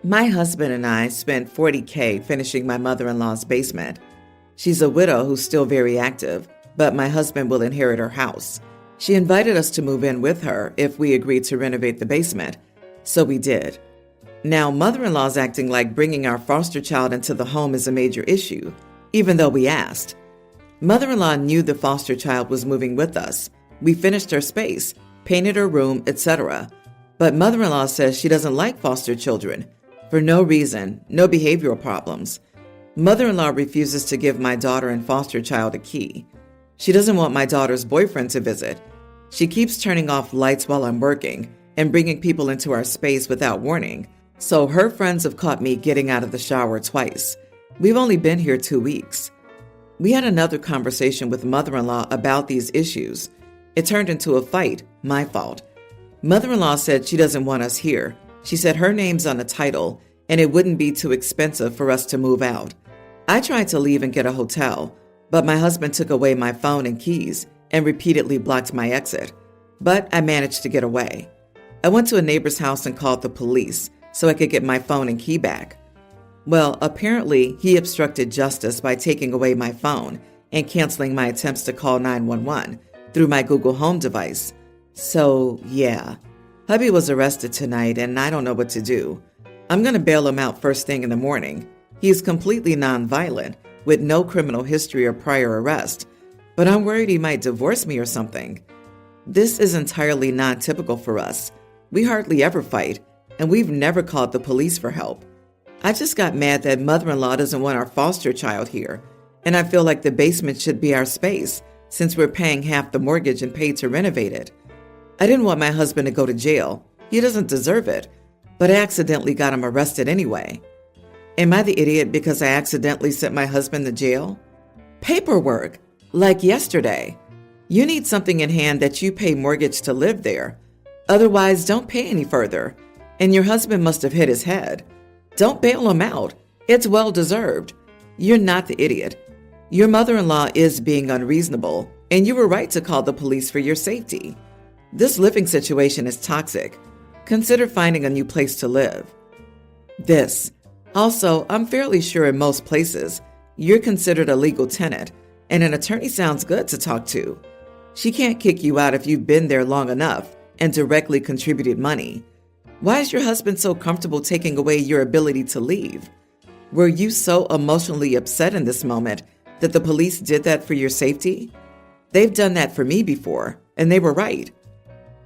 My husband and I spent $40K finishing my mother-in-law's basement. She's a widow who's still very active, but my husband will inherit her house. She invited us to move in with her if we agreed to renovate the basement, so we did. Now, mother-in-law's acting like bringing our foster child into the home is a major issue, even though we asked. Mother-in-law knew the foster child was moving with us. We finished her space, painted her room, etc. But mother-in-law says she doesn't like foster children. For no reason, no behavioral problems. Mother-in-law refuses to give my daughter and foster child a key. She doesn't want my daughter's boyfriend to visit. She keeps turning off lights while I'm working and bringing people into our space without warning. So her friends have caught me getting out of the shower twice. We've only been here 2 weeks. We had another conversation with mother-in-law about these issues. It turned into a fight, my fault. Mother-in-law said she doesn't want us here. She said her name's on the title and it wouldn't be too expensive for us to move out. I tried to leave and get a hotel, but my husband took away my phone and keys and repeatedly blocked my exit. But I managed to get away. I went to a neighbor's house and called the police so I could get my phone and key back. Well, apparently he obstructed justice by taking away my phone and canceling my attempts to call 911 through my Google Home device. So, yeah. Hubby was arrested tonight and I don't know what to do. I'm going to bail him out first thing in the morning. He is completely nonviolent, with no criminal history or prior arrest, but I'm worried he might divorce me or something. This is entirely non-typical for us. We hardly ever fight, and we've never called the police for help. I just got mad that mother-in-law doesn't want our foster child here, and I feel like the basement should be our space since we're paying half the mortgage and paid to renovate it. I didn't want my husband to go to jail. He doesn't deserve it, but I accidentally got him arrested anyway. Am I the idiot because I accidentally sent my husband to jail? Paperwork, like yesterday. You need something in hand that you pay mortgage to live there. Otherwise, don't pay any further. And your husband must have hit his head. Don't bail him out. It's well deserved. You're not the idiot. Your mother-in-law is being unreasonable, and you were right to call the police for your safety. This living situation is toxic. Consider finding a new place to live. Also, I'm fairly sure in most places, you're considered a legal tenant, and an attorney sounds good to talk to. She can't kick you out if you've been there long enough and directly contributed money. Why is your husband so comfortable taking away your ability to leave? Were you so emotionally upset in this moment that the police did that for your safety? They've done that for me before, and they were right.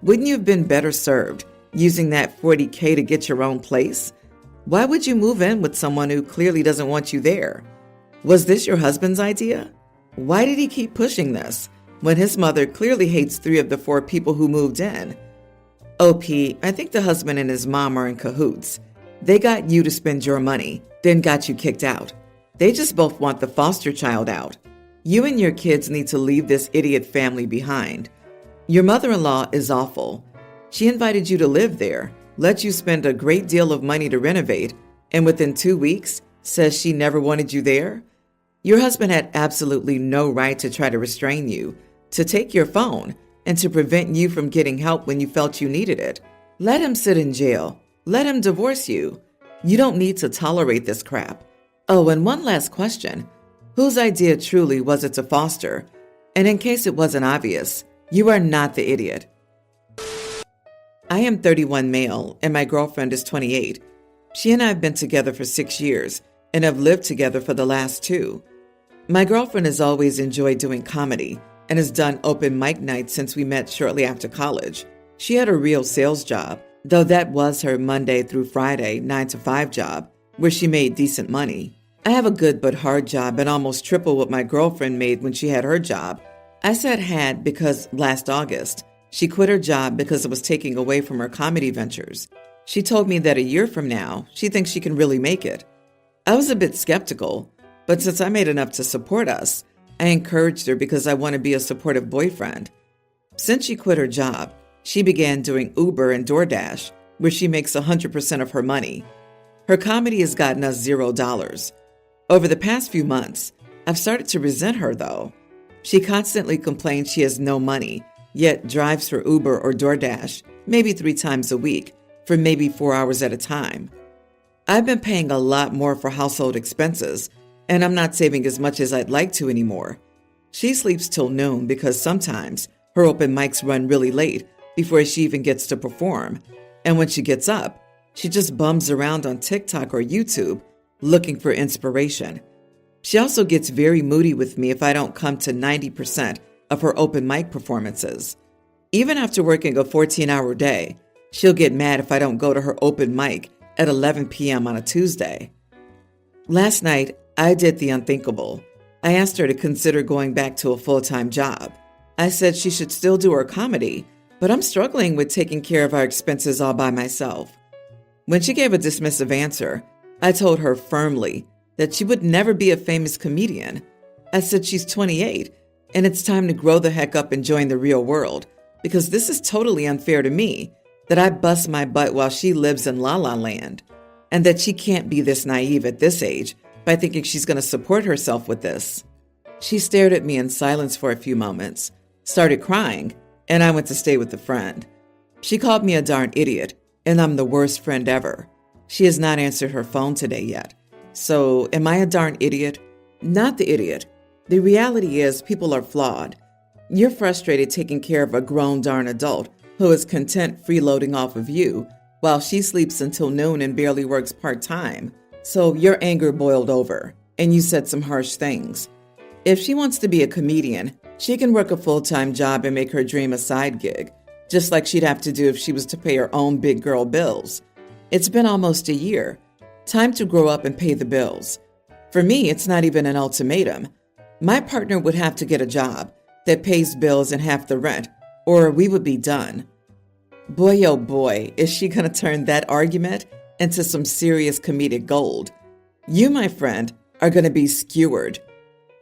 Wouldn't you have been better served using that $40K to get your own place? Why would you move in with someone who clearly doesn't want you there? Was this your husband's idea? Why did he keep pushing this when his mother clearly hates 3 of the 4 people who moved in? OP, I think the husband and his mom are in cahoots. They got you to spend your money, then got you kicked out. They just both want the foster child out. You and your kids need to leave this idiot family behind. Your mother-in-law is awful. She invited you to live there, let you spend a great deal of money to renovate, and within 2 weeks says she never wanted you there? Your husband had absolutely no right to try to restrain you, to take your phone, and to prevent you from getting help when you felt you needed it. Let him sit in jail. Let him divorce you. You don't need to tolerate this crap. Oh, and one last question. Whose idea truly was it to foster? And in case it wasn't obvious, you are not the idiot. I am 31 male, and my girlfriend is 28. She and I have been together for 6 years and have lived together for the last 2. My girlfriend has always enjoyed doing comedy and has done open mic nights since we met shortly after college. She had a real sales job, though that was her Monday through Friday 9-to-5 job, where she made decent money. I have a good but hard job and almost triple what my girlfriend made when she had her job. I said had because last August, she quit her job because it was taking away from her comedy ventures. She told me that a year from now, she thinks she can really make it. I was a bit skeptical, but since I made enough to support us, I encouraged her because I want to be a supportive boyfriend. Since she quit her job, she began doing Uber and DoorDash, where she makes 100% of her money. Her comedy has gotten us $0. Over the past few months, I've started to resent her though. She constantly complains she has no money, yet drives for Uber or DoorDash maybe 3 times a week for maybe 4 hours at a time. I've been paying a lot more for household expenses, and I'm not saving as much as I'd like to anymore. She sleeps till noon because sometimes her open mics run really late before she even gets to perform. And when she gets up, she just bums around on TikTok or YouTube looking for inspiration. She also gets very moody with me if I don't come to 90% of her open mic performances. Even after working a 14-hour day, she'll get mad if I don't go to her open mic at 11 p.m. on a Tuesday. Last night, I did the unthinkable. I asked her to consider going back to a full-time job. I said she should still do her comedy, but I'm struggling with taking care of our expenses all by myself. When she gave a dismissive answer, I told her firmly that she would never be a famous comedian. I said she's 28, and it's time to grow the heck up and join the real world, because this is totally unfair to me that I bust my butt while she lives in La La Land, and that she can't be this naive at this age by thinking she's going to support herself with this. She stared at me in silence for a few moments, started crying, and I went to stay with a friend. She called me a darn idiot, and I'm the worst friend ever. She has not answered her phone today yet. So, am I a darn idiot? Not the idiot. The reality is people are flawed. You're frustrated taking care of a grown darn adult who is content freeloading off of you while she sleeps until noon and barely works part-time. So your anger boiled over, and you said some harsh things. If she wants to be a comedian, she can work a full-time job and make her dream a side gig, just like she'd have to do if she was to pay her own big girl bills. It's been almost a year. Time to grow up and pay the bills. For me, it's not even an ultimatum. My partner would have to get a job that pays bills and half the rent, or we would be done. Boy, oh boy, is she going to turn that argument into some serious comedic gold. You, my friend, are going to be skewered.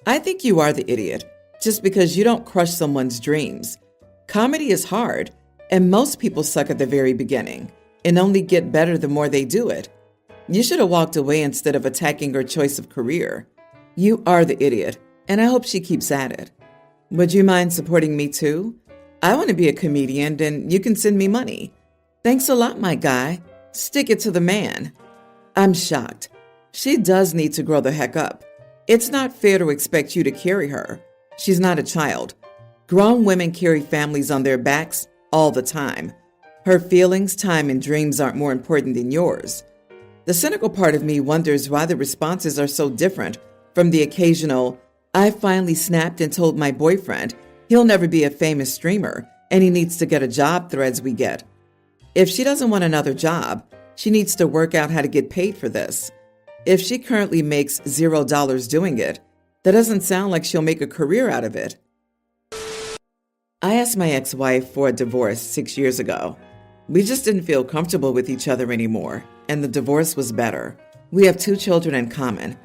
I think you are the idiot, just because you don't crush someone's dreams. Comedy is hard, and most people suck at the very beginning and only get better the more they do it. You should have walked away instead of attacking her choice of career. You are the idiot, and I hope she keeps at it. Would you mind supporting me too? I want to be a comedian, and you can send me money. Thanks a lot, my guy. Stick it to the man. I'm shocked. She does need to grow the heck up. It's not fair to expect you to carry her. She's not a child. Grown women carry families on their backs all the time. Her feelings, time, and dreams aren't more important than yours. The cynical part of me wonders why the responses are so different from the occasional, I finally snapped and told my boyfriend he'll never be a famous streamer and he needs to get a job threads we get. If she doesn't want another job, she needs to work out how to get paid for this. If she currently makes $0 doing it, that doesn't sound like she'll make a career out of it. I asked my ex-wife for a divorce 6 years ago. We just didn't feel comfortable with each other anymore, and the divorce was better. We have 2 children in common.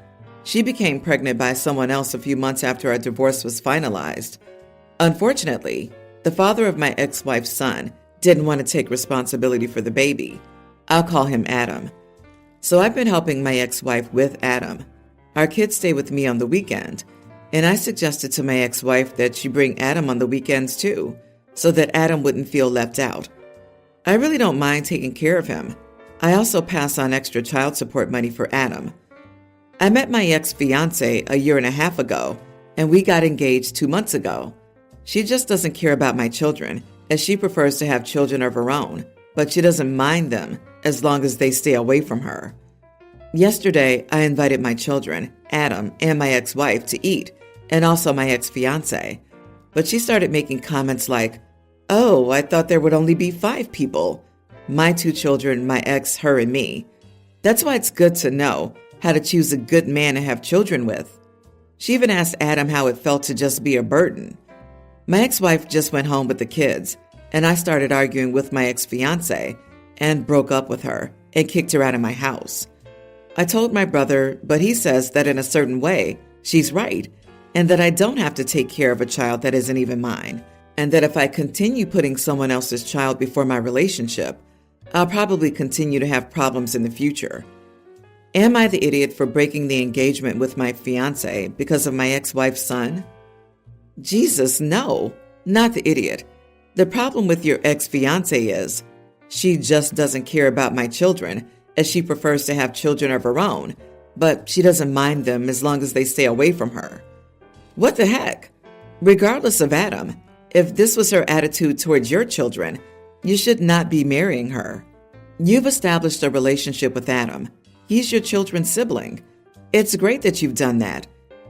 She became pregnant by someone else a few months after our divorce was finalized. Unfortunately, the father of my ex-wife's son didn't want to take responsibility for the baby. I'll call him Adam. So I've been helping my ex-wife with Adam. Our kids stay with me on the weekend, and I suggested to my ex-wife that she bring Adam on the weekends too, so that Adam wouldn't feel left out. I really don't mind taking care of him. I also pass on extra child support money for Adam. I met my ex-fiance a year and a half ago, and we got engaged 2 months ago. She just doesn't care about my children, as she prefers to have children of her own, but she doesn't mind them as long as they stay away from her. Yesterday, I invited my children, Adam, and my ex-wife to eat, and also my ex-fiance. But she started making comments like, "Oh, I thought there would only be 5 people. My 2 children, my ex, her, and me." That's why it's good to know how to choose a good man to have children with. She even asked Adam how it felt to just be a burden. My ex-wife just went home with the kids, and I started arguing with my ex-fiance and broke up with her and kicked her out of my house. I told my brother, but he says that in a certain way, she's right, and that I don't have to take care of a child that isn't even mine, and that if I continue putting someone else's child before my relationship, I'll probably continue to have problems in the future. Am I the idiot for breaking the engagement with my fiance because of my ex-wife's son? Jesus, no, not the idiot. The problem with your ex-fiance is she just doesn't care about my children as she prefers to have children of her own, but she doesn't mind them as long as they stay away from her. What the heck? Regardless of Adam, if this was her attitude towards your children, you should not be marrying her. You've established a relationship with Adam. He's your children's sibling. It's great that you've done that.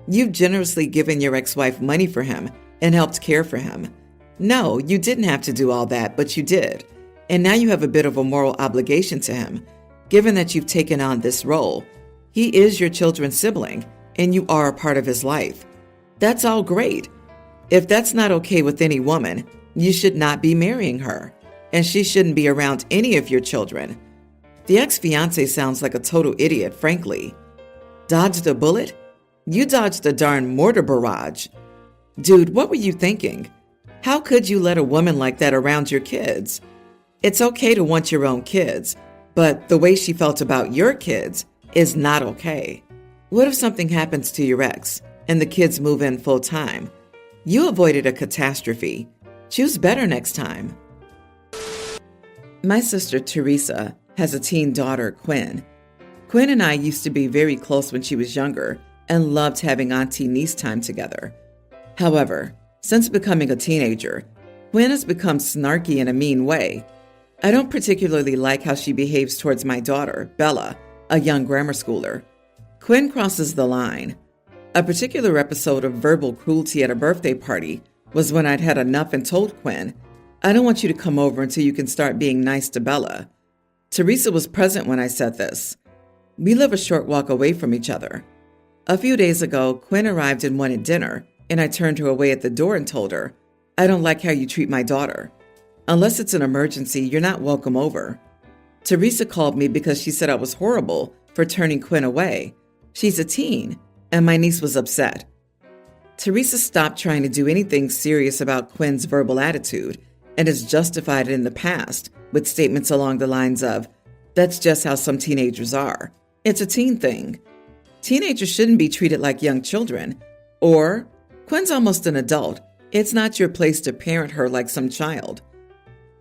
You've generously given your ex-wife money for him and helped care for him. No, you didn't have to do all that, but you did. And now you have a bit of a moral obligation to him, given that you've taken on this role. He is your children's sibling, and you are a part of his life. That's all great. If that's not okay with any woman, you should not be marrying her, and she shouldn't be around any of your children. The ex-fiancé sounds like a total idiot, frankly. Dodged a bullet? You dodged a darn mortar barrage. Dude, what were you thinking? How could you let a woman like that around your kids? It's okay to want your own kids, but the way she felt about your kids is not okay. What if something happens to your ex and the kids move in full time? You avoided a catastrophe. Choose better next time. My sister Teresa has a teen daughter, Quinn. Quinn and I used to be very close when she was younger and loved having auntie-niece time together. However, since becoming a teenager, Quinn has become snarky in a mean way. I don't particularly like how she behaves towards my daughter, Bella, a young grammar schooler. Quinn crosses the line. A particular episode of verbal cruelty at a birthday party was when I'd had enough and told Quinn, I don't want you to come over until you can start being nice to Bella. Teresa was present when I said this. We live a short walk away from each other. A few days ago, Quinn arrived and wanted dinner, and I turned her away at the door and told her, I don't like how you treat my daughter. Unless it's an emergency, you're not welcome over. Teresa called me because she said I was horrible for turning Quinn away. She's a teen, and my niece was upset. Teresa stopped trying to do anything serious about Quinn's verbal attitude and has justified it in the past with statements along the lines of, that's just how some teenagers are. It's a teen thing. Teenagers shouldn't be treated like young children. Or, Quinn's almost an adult. It's not your place to parent her like some child.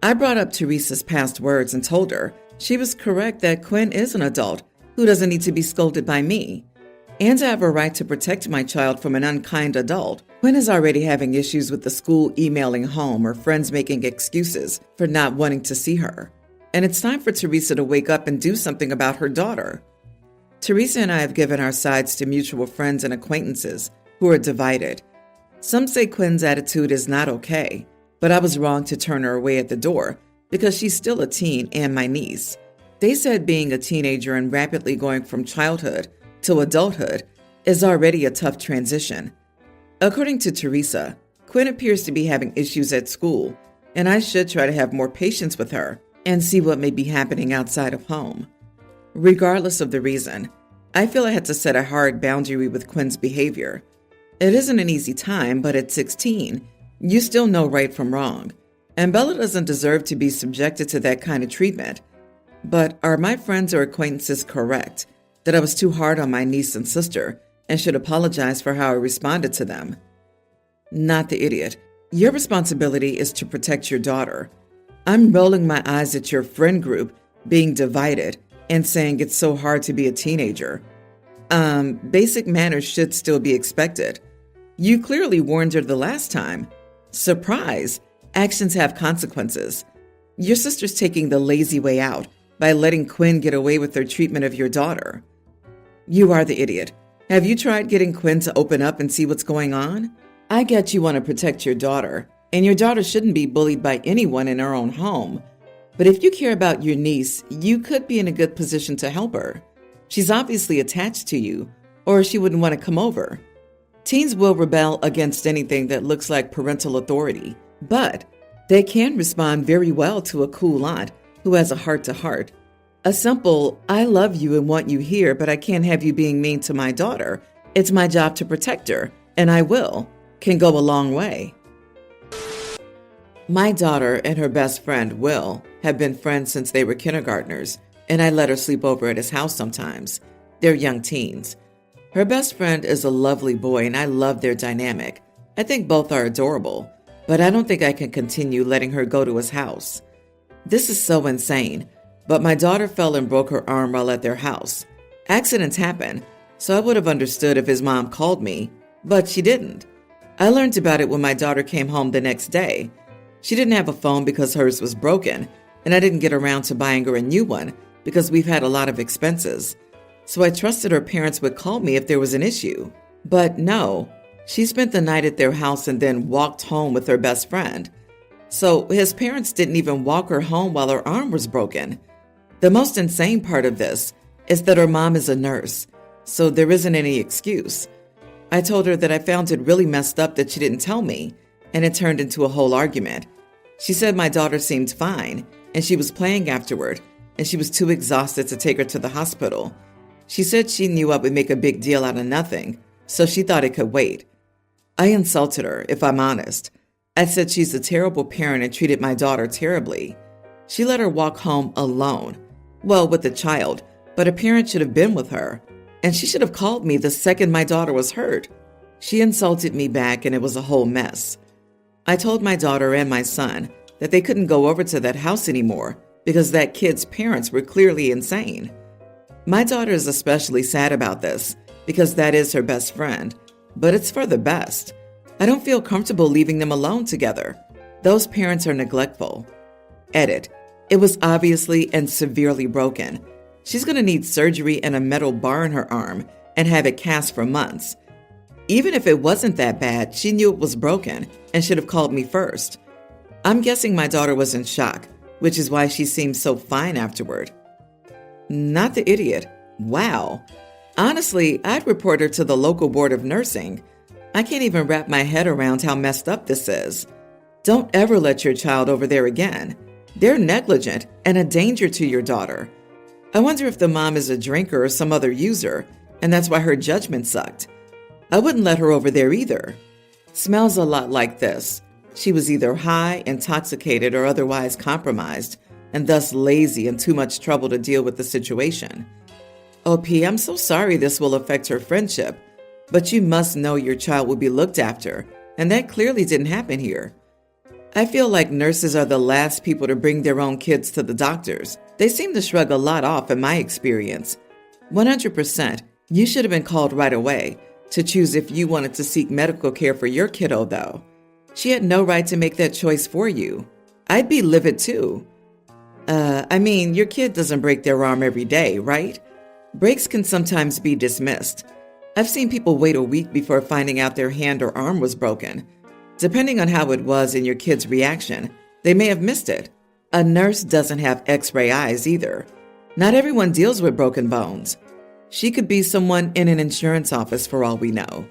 I brought up Teresa's past words and told her she was correct that Quinn is an adult who doesn't need to be scolded by me. And I have a right to protect my child from an unkind adult. Quinn is already having issues with the school emailing home or friends making excuses for not wanting to see her. And it's time for Teresa to wake up and do something about her daughter. Teresa and I have given our sides to mutual friends and acquaintances who are divided. Some say Quinn's attitude is not okay, but I was wrong to turn her away at the door because she's still a teen and my niece. They said being a teenager and rapidly going from childhood to adulthood is already a tough transition. According to Teresa, Quinn appears to be having issues at school, and I should try to have more patience with her and see what may be happening outside of home. Regardless of the reason, I feel I had to set a hard boundary with Quinn's behavior. It isn't an easy time, but at 16, you still know right from wrong, and Bella doesn't deserve to be subjected to that kind of treatment. But are my friends or acquaintances correct that I was too hard on my niece and sister and should apologize for how I responded to them? Not the idiot. Your responsibility is to protect your daughter. I'm rolling my eyes at your friend group being divided and saying it's so hard to be a teenager. Basic manners should still be expected. You clearly warned her the last time. Surprise! Actions have consequences. Your sister's taking the lazy way out by letting Quinn get away with their treatment of your daughter. You are the idiot. Have you tried getting Quinn to open up and see what's going on? I get you want to protect your daughter, and your daughter shouldn't be bullied by anyone in her own home. But if you care about your niece, you could be in a good position to help her. She's obviously attached to you, or she wouldn't want to come over. Teens will rebel against anything that looks like parental authority, but they can respond very well to a cool aunt who has a heart-to-heart. A simple, I love you and want you here, but I can't have you being mean to my daughter. It's my job to protect her, and I will, can go a long way. My daughter and her best friend, Will, have been friends since they were kindergartners, and I let her sleep over at his house sometimes. They're young teens. Her best friend is a lovely boy, and I love their dynamic. I think both are adorable, but I don't think I can continue letting her go to his house. This is so insane. but my daughter fell and broke her arm while at their house. Accidents happen, so I would have understood if his mom called me, but she didn't. I learned about it when my daughter came home the next day. She didn't have a phone because hers was broken, and I didn't get around to buying her a new one because we've had a lot of expenses. So I trusted her parents would call me if there was an issue. But no, she spent the night at their house and then walked home with her best friend. So his parents didn't even walk her home while her arm was broken. The most insane part of this is that her mom is a nurse, so there isn't any excuse. I told her that I found it really messed up that she didn't tell me, and it turned into a whole argument. She said my daughter seemed fine, and she was playing afterward, and she was too exhausted to take her to the hospital. She said she knew I would make a big deal out of nothing, so she thought it could wait. I insulted her, if I'm honest. I said she's a terrible parent and treated my daughter terribly. She let her walk home alone. Well, with the child, but a parent should have been with her. And she should have called me the second my daughter was hurt. She insulted me back and it was a whole mess. I told my daughter and my son that they couldn't go over to that house anymore because that kid's parents were clearly insane. My daughter is especially sad about this because that is her best friend, but it's for the best. I don't feel comfortable leaving them alone together. Those parents are neglectful. Edit. It was obviously and severely broken. She's going to need surgery and a metal bar in her arm and have it cast for months. Even if it wasn't that bad, she knew it was broken and should have called me first. I'm guessing my daughter was in shock, which is why she seemed so fine afterward. Not the idiot. Wow. Honestly, I'd report her to the local board of nursing. I can't even wrap my head around how messed up this is. Don't ever let your child over there again. They're negligent and a danger to your daughter. I wonder if the mom is a drinker or some other user, and that's why her judgment sucked. I wouldn't let her over there either. Smells a lot like this. She was either high, intoxicated, or otherwise compromised, and thus lazy and too much trouble to deal with the situation. OP, I'm so sorry this will affect her friendship, but you must know your child will be looked after, and that clearly didn't happen here. I feel like nurses are the last people to bring their own kids to the doctors. They seem to shrug a lot off in my experience. 100%, you should have been called right away to choose if you wanted to seek medical care for your kiddo, though. She had no right to make that choice for you. I'd be livid too. Your kid doesn't break their arm every day, right? Breaks can sometimes be dismissed. I've seen people wait a week before finding out their hand or arm was broken. Depending on how it was in your kid's reaction, they may have missed it. A nurse doesn't have X-ray eyes either. Not everyone deals with broken bones. She could be someone in an insurance office for all we know.